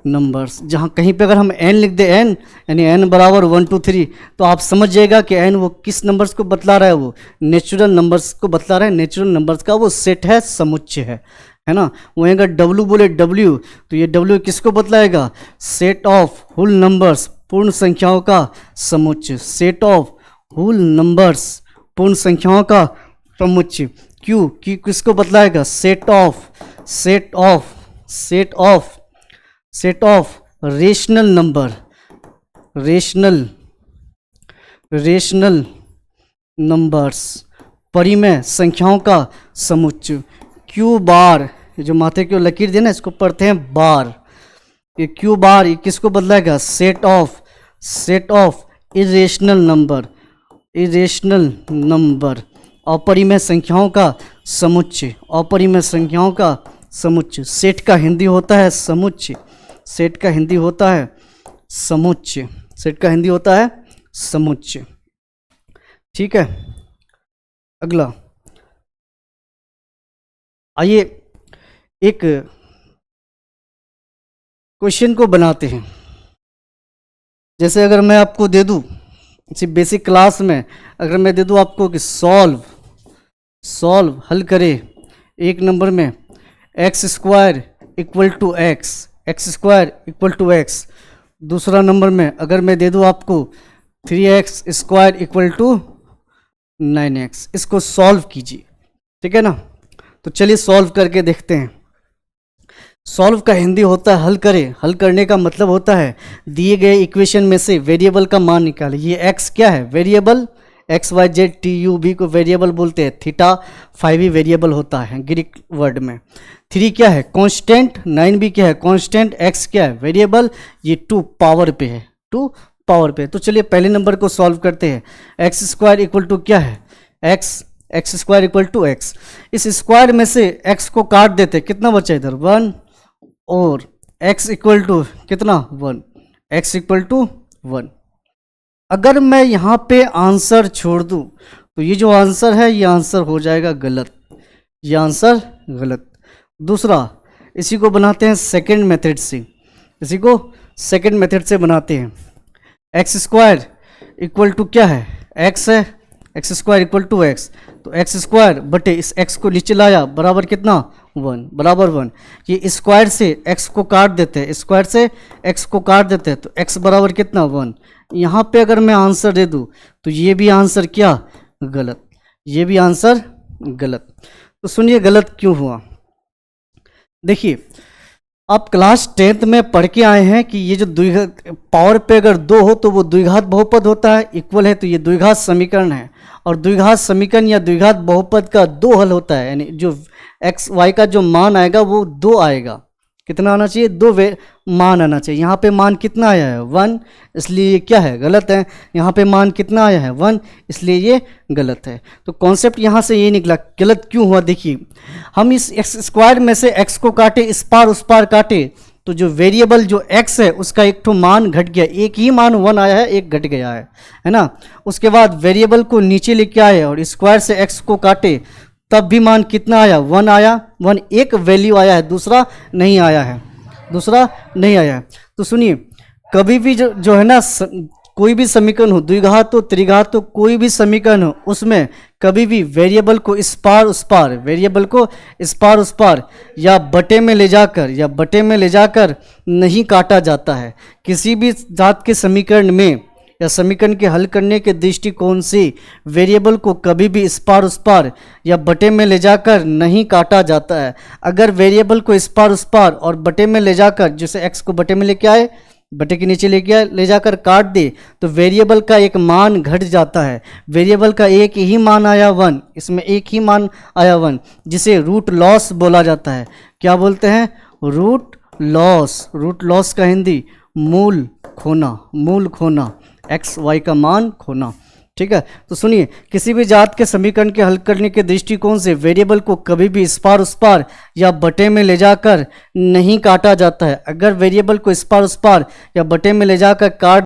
A: नंबर्स। जहाँ कहीं पे अगर हम n लिख दे, n यानी n बराबर 1 2 3, तो आप समझ जाएगा कि n वो किस नंबर्स को बतला रहा है, वो नेचुरल नंबर्स को बतला रहा है। नेचुरल नंबर्स का वो सेट है, समुच्चय है ना। वहीं अगर w बोले w, तो ये w किसको बतलाएगा, सेट ऑफ होल नंबर्स, पूर्ण संख्याओं का समुच्चय, सेट ऑफ होल नंबर्स, पूर्ण संख्याओं का समुच्चय। q किसको बतलाएगा, सेट ऑफ रेशनल नंबर्स, परिमेय संख्याओं का समुच्चय। क्यू बार, ये जो माथे की लकीर देना, इसको पढ़ते हैं बार। ये क्यू बार, ये किसको बदलाएगा, सेट ऑफ इरेशनल नंबर, अपरिमेय संख्याओं का समुच्चय, अपरिमेय संख्याओं का समुच्चय। सेट का हिंदी होता है समुच्चय, सेट का हिंदी होता है समुच्चय, सेट का हिंदी होता है समुच्चय। ठीक है, अगला आइए एक क्वेश्चन को बनाते हैं। जैसे अगर मैं आपको दे दूं, इसी बेसिक क्लास में अगर मैं दे दूं आपको कि सॉल्व हल करे एक नंबर में x² इक्वल टू x, दूसरा नंबर में अगर मैं दे दूं आपको 3x² इक्वल टू 9x, इसको सॉल्व कीजिए। ठीक है ना, तो चलिए सॉल्व करके देखते हैं। सॉल्व का हिंदी होता है हल करें। हल करने का मतलब होता है दिए गए इक्वेशन में से वेरिएबल का मान निकालें। ये x क्या है, variable, x y z t u b को वेरिएबल बोलते हैं। थीटा 5 ही वेरिएबल होता है ग्रीक वर्ड में। 3 क्या है, कांस्टेंट। 9 भी क्या है, कांस्टेंट। x क्या है, वेरिएबल। ये 2 पावर पे है, 2 पावर पे। तो चलिए पहले नंबर को सॉल्व करते हैं। x² इक्वल टू क्या है, x x square equal to x. इस स्क्वायर में से एक्स को काट देते, कितना बचा इधर 1, और एक्स इक्वल टू कितना 1, एक्स इक्वल टू 1। अगर मैं यहाँ पे आंसर छोड़ दूँ तो ये जो आंसर है ये आंसर हो जाएगा गलत, ये आंसर गलत। दूसरा, इसी को बनाते हैं सेकंड मेथड से, इसी को सेकंड मेथड से बनाते हैं। एक्स स्क्वायर इक्वल टू क्या है, एक्स है, x square equal to x, तो एक्स स्क्वायर बटे इस एक्स को नीचे लाया बराबर कितना 1, बराबर 1। ये स्क्वायर से एक्स को काट देते हैं, स्क्वायर से एक्स को काट देते हैं, तो एक्स बराबर कितना 1। यहाँ पे अगर मैं आंसर दे दूँ तो ये भी आंसर क्या गलत, ये भी आंसर गलत। तो सुनिए गलत क्यों हुआ। देखिए, आप क्लास 10th में पढ़ के आए हैं कि ये जो द्विघात पावर पे अगर 2 हो तो वो द्विघात बहुपद होता है, इक्वल है तो ये द्विघात समीकरण है। और द्विघात समीकरण या द्विघात बहुपद का 2 हल होता है, यानी जो एक्स वाई का जो मान आएगा वो 2 आएगा। कितना आना चाहिए, 2 मान आना चाहिए। यहाँ पे मान कितना आया है 1, इसलिए ये क्या है गलत है। यहाँ पे मान कितना आया है 1, इसलिए ये गलत है। तो कॉन्सेप्ट यहाँ से ये निकला गलत क्यों हुआ। देखिए, हम इस एक्स स्क्वायर में से एक्स को काटे, इस पार उस पार काटे, तो जो वेरिएबल जो एक्स है उसका एक ठो मान घट गया, एक ही मान 1 आया है, एक घट गया है ना। उसके बाद वेरिएबल को नीचे लेके आए और स्क्वायर से एक्स को काटे, तब भी मान कितना आया 1 आया, 1 एक वैल्यू आया है, दूसरा नहीं आया है, दूसरा नहीं आया है। तो सुनिए, कभी भी जो है ना कोई भी समीकरण हो, द्विघात हो त्रिघात हो, कोई भी समीकरण हो, उसमें कभी भी वेरिएबल को इस पार उस पार, वेरिएबल को इस पार उस पार या बटे में ले जाकर नहीं काटा जाता है। किसी भी जात के समीकरण में या समीकरण के हल करने के दृष्टिकोण से वेरिएबल को कभी भी इस पार उस पार या बटे में ले जाकर नहीं काटा जाता है। अगर वेरिएबल को इस पार उस पार और बटे में ले जाकर, जैसे x को बटे में लेके आए, बटे के नीचे ले जाकर काट दे, तो वेरिएबल का एक मान घट जाता है। वेरिएबल का एक ही मान आया 1, इसमें एक ही मान आया 1, जिसे रूट लॉस बोला जाता है। क्या बोलते हैं, रूट लॉस। रूट लॉस का हिंदी मूल खोना, मूल खोना, एक्स वाई का मान खोना। ठीक है, तो सुनिए, किसी भी जात के समीकरण के हल करने के दृष्टिकोण से वेरिएबल को कभी भी इस पार उस पार या बटे में ले जाकर नहीं काटा जाता है। अगर वेरिएबल को इस पार उस पार या बटे में ले जाकर काट